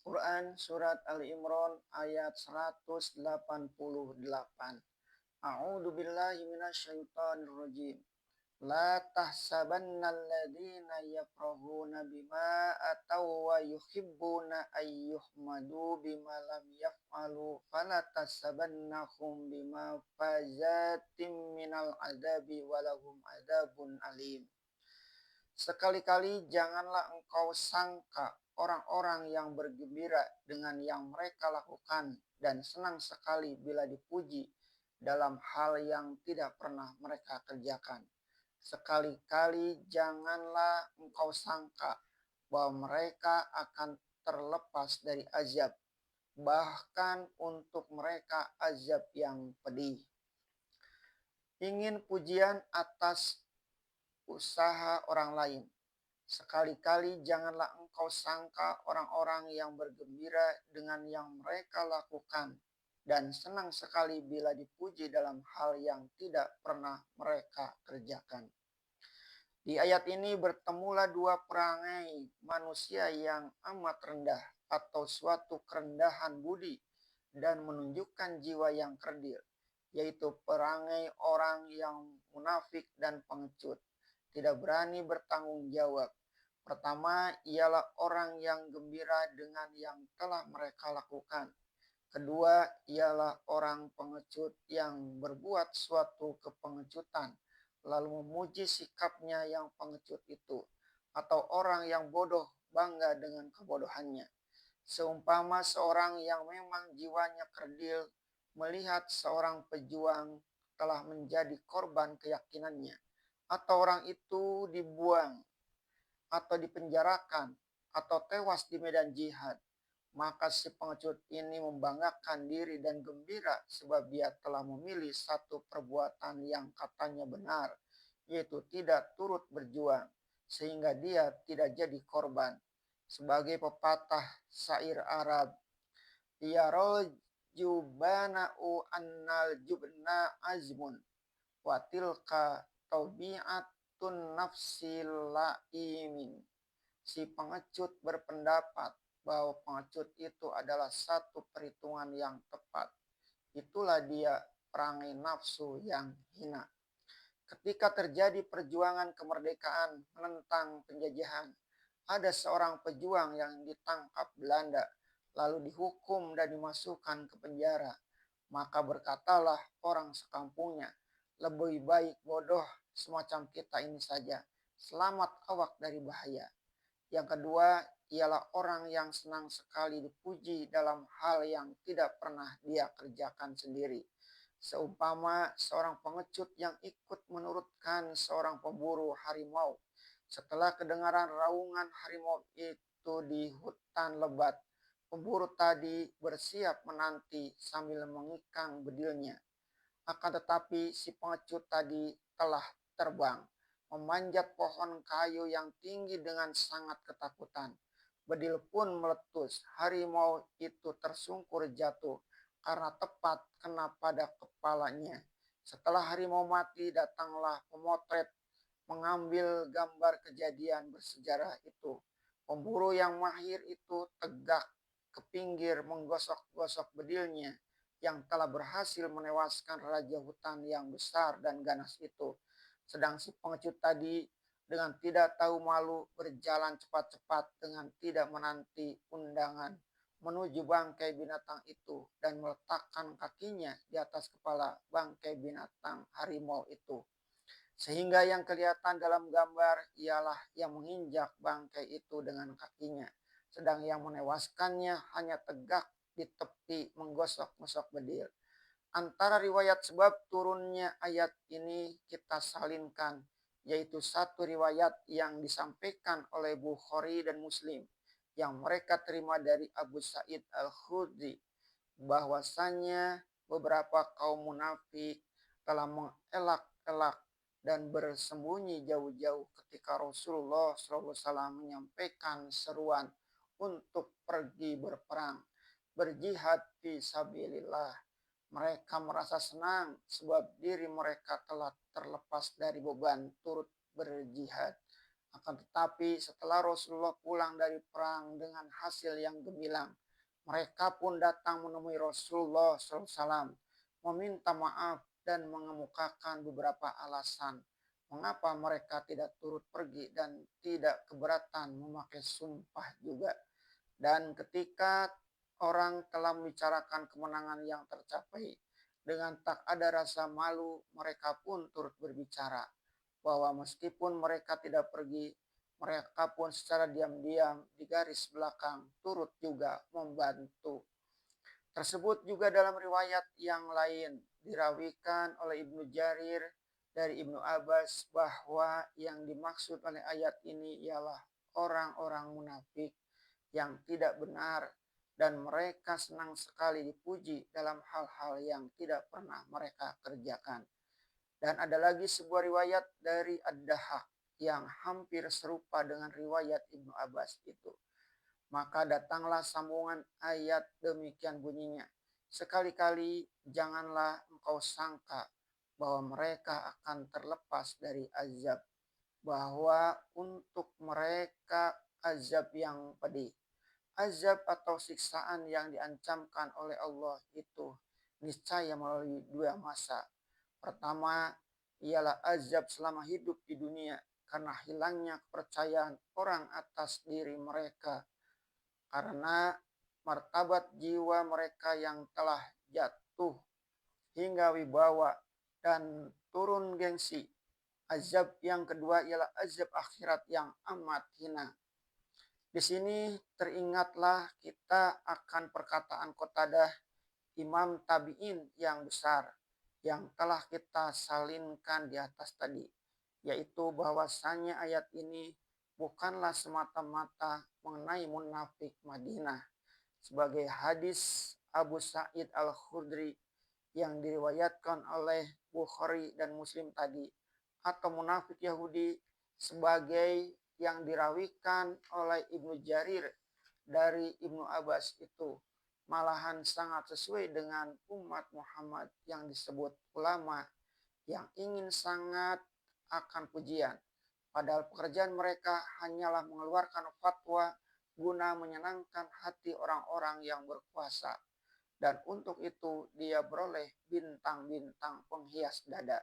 Quran Surat Ali Imran ayat 188. A'udzu billahi minasyaitonir rajim. La tahsabanna alladziina yafrahuna bima ataw wa yuhibbuna ayyuhmadu bima lam yaf'alu fala tahsabannahum bima fazatim minal adabi walahum adabun alim. Sekali-kali janganlah engkau sangka orang-orang yang bergembira dengan yang mereka lakukan dan senang sekali bila dipuji dalam hal yang tidak pernah mereka kerjakan. Sekali-kali janganlah engkau sangka bahwa mereka akan terlepas dari azab, bahkan untuk mereka azab yang pedih. Ingin pujian atas usaha orang lain. Sekali-kali janganlah engkau sangka orang-orang yang bergembira dengan yang mereka lakukan dan senang sekali bila dipuji dalam hal yang tidak pernah mereka kerjakan. Di ayat ini bertemulah dua perangai manusia yang amat rendah atau suatu kerendahan budi dan menunjukkan jiwa yang kerdil, yaitu perangai orang yang munafik dan pengecut, tidak berani bertanggung jawab. Pertama ialah orang yang gembira dengan yang telah mereka lakukan. Kedua ialah orang pengecut yang berbuat suatu kepengecutan, lalu memuji sikapnya yang pengecut itu, atau orang yang bodoh bangga dengan kebodohannya. Seumpama seorang yang memang jiwanya kerdil melihat seorang pejuang telah menjadi korban keyakinannya, atau orang itu dibuang atau dipenjarakan atau tewas di medan jihad, maka si pengecut ini membanggakan diri dan gembira sebab dia telah memilih satu perbuatan yang katanya benar, yaitu tidak turut berjuang, sehingga dia tidak jadi korban. Sebagai pepatah syair Arab, ya rojubana'u annal jubna azmun, wa tilka taubi'atun nafsil la'imin. Si pengecut berpendapat bahwa pengecut itu adalah satu perhitungan yang tepat. Itulah dia perangai nafsu yang hina. Ketika terjadi perjuangan kemerdekaan menentang penjajahan, ada seorang pejuang yang ditangkap Belanda, lalu dihukum dan dimasukkan ke penjara. Maka berkatalah orang sekampungnya, lebih baik bodoh semacam kita ini saja, selamat awak dari bahaya. Yang kedua ialah orang yang senang sekali dipuji dalam hal yang tidak pernah dia kerjakan sendiri. Seumpama seorang pengecut yang ikut menurutkan seorang pemburu harimau. Setelah kedengaran raungan harimau itu di hutan lebat, pemburu tadi bersiap menanti sambil mengikang bedilnya. Akan tetapi si pengecut tadi telah terbang, memanjat pohon kayu yang tinggi dengan sangat ketakutan. Bedil pun meletus, harimau itu tersungkur jatuh karena tepat kena pada kepalanya. Setelah harimau mati, datanglah pemotret mengambil gambar kejadian bersejarah itu. Pemburu yang mahir itu tegak ke pinggir menggosok-gosok bedilnya yang telah berhasil menewaskan raja hutan yang besar dan ganas itu. Sedang si pengecut tadi dengan tidak tahu malu berjalan cepat-cepat dengan tidak menanti undangan menuju bangkai binatang itu dan meletakkan kakinya di atas kepala bangkai binatang harimau itu. Sehingga yang kelihatan dalam gambar ialah yang menginjak bangkai itu dengan kakinya, sedang yang menewaskannya hanya tegak di tepi menggosok-gosok bedil. Antara riwayat sebab turunnya ayat ini kita salinkan, yaitu satu riwayat yang disampaikan oleh Bukhari dan Muslim yang mereka terima dari Abu Sa'id Al-Khudri, bahwasanya beberapa kaum munafik telah mengelak-elak dan bersembunyi jauh-jauh ketika Rasulullah SAW menyampaikan seruan untuk pergi berperang, berjihad fi sabilillah. Mereka merasa senang sebab diri mereka telah terlepas dari beban turut berjihad. Akan tetapi setelah Rasulullah pulang dari perang dengan hasil yang gemilang, mereka pun datang menemui Rasulullah SAW, meminta maaf dan mengemukakan beberapa alasan mengapa mereka tidak turut pergi dan tidak keberatan memakai sumpah juga. Dan ketika orang telah membicarakan kemenangan yang tercapai, dengan tak ada rasa malu, mereka pun turut berbicara bahwa meskipun mereka tidak pergi, mereka pun secara diam-diam di garis belakang turut juga membantu. Tersebut juga dalam riwayat yang lain dirawikan oleh Ibnu Jarir dari Ibnu Abbas bahwa yang dimaksud oleh ayat ini ialah orang-orang munafik yang tidak benar dan mereka senang sekali dipuji dalam hal-hal yang tidak pernah mereka kerjakan. Dan ada lagi sebuah riwayat dari Ad-Dahhak yang hampir serupa dengan riwayat Ibnu Abbas itu. Maka datanglah sambungan ayat demikian bunyinya. Sekali-kali janganlah engkau sangka bahwa mereka akan terlepas dari azab, bahwa untuk mereka azab yang pedih. Azab atau siksaan yang diancamkan oleh Allah itu niscaya melalui dua masa. Pertama ialah azab selama hidup di dunia karena hilangnya kepercayaan orang atas diri mereka, karena martabat jiwa mereka yang telah jatuh hingga wibawa dan turun gengsi. Azab yang kedua ialah azab akhirat yang amat hina. Di sini teringatlah kita akan perkataan Qatadah, Imam Tabi'in yang besar, yang telah kita salinkan di atas tadi, yaitu bahwasannya ayat ini bukanlah semata-mata mengenai munafik Madinah, sebagai hadis Abu Sa'id Al-Khudri yang diriwayatkan oleh Bukhari dan Muslim tadi, atau munafik Yahudi sebagai yang dirawikan oleh Ibnu Jarir dari Ibnu Abbas itu malahan sangat sesuai dengan umat Muhammad yang disebut ulama yang ingin sangat akan pujian. Padahal pekerjaan mereka hanyalah mengeluarkan fatwa guna menyenangkan hati orang-orang yang berkuasa. Dan untuk itu dia beroleh bintang-bintang penghias dada.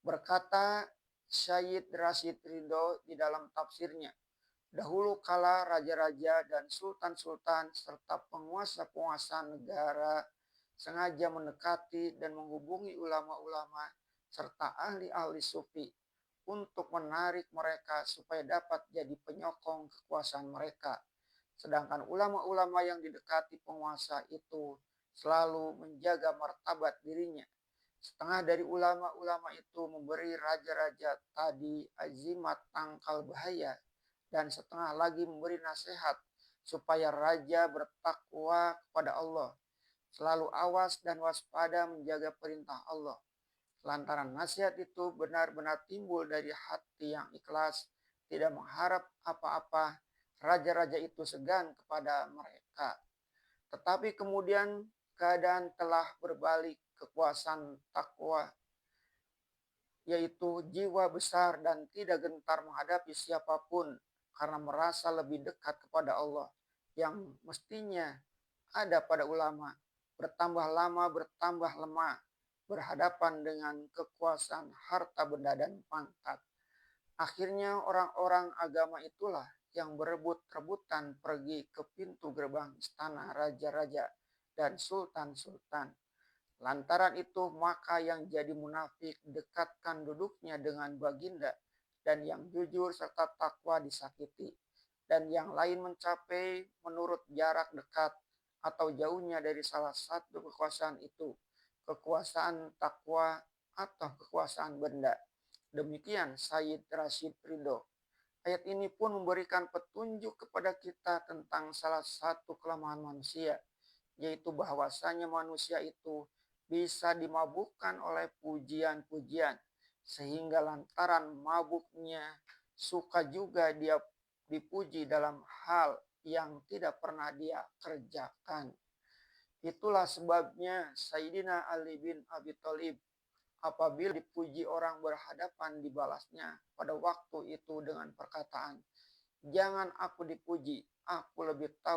Berkata Syed Rashid Ridho di dalam tafsirnya, dahulu kala raja-raja dan sultan-sultan serta penguasa-penguasa negara sengaja mendekati dan menghubungi ulama-ulama serta ahli-ahli sufi untuk menarik mereka supaya dapat jadi penyokong kekuasaan mereka. Sedangkan ulama-ulama yang didekati penguasa itu selalu menjaga martabat dirinya. Setengah dari ulama-ulama itu memberi raja-raja tadi azimat tangkal bahaya, dan setengah lagi memberi nasihat supaya raja bertakwa kepada Allah, selalu awas dan waspada menjaga perintah Allah. Lantaran nasihat itu benar-benar timbul dari hati yang ikhlas, tidak mengharap apa-apa, raja-raja itu segan kepada mereka. Tetapi kemudian keadaan telah berbalik, kekuasaan takwa, yaitu jiwa besar dan tidak gentar menghadapi siapapun karena merasa lebih dekat kepada Allah yang mestinya ada pada ulama, bertambah lama bertambah lemah berhadapan dengan kekuasaan harta benda dan pangkat. Akhirnya orang-orang agama itulah yang berebut-rebutan pergi ke pintu gerbang istana raja-raja dan sultan-sultan. Lantaran itu maka yang jadi munafik dekatkan duduknya dengan baginda, dan yang jujur serta takwa disakiti, dan yang lain mencapai menurut jarak dekat atau jauhnya dari salah satu kekuasaan itu, kekuasaan takwa atau kekuasaan benda. Demikian Syed Rashid Ridho. Ayat ini pun memberikan petunjuk kepada kita tentang salah satu kelemahan manusia, yaitu bahwasanya manusia itu bisa dimabukkan oleh pujian-pujian, sehingga lantaran mabuknya suka juga dia dipuji dalam hal yang tidak pernah dia kerjakan. Itulah sebabnya Sayyidina Ali bin Abi Thalib Apabila dipuji orang berhadapan dibalasnya pada waktu itu dengan perkataan, jangan aku dipuji, aku lebih tahu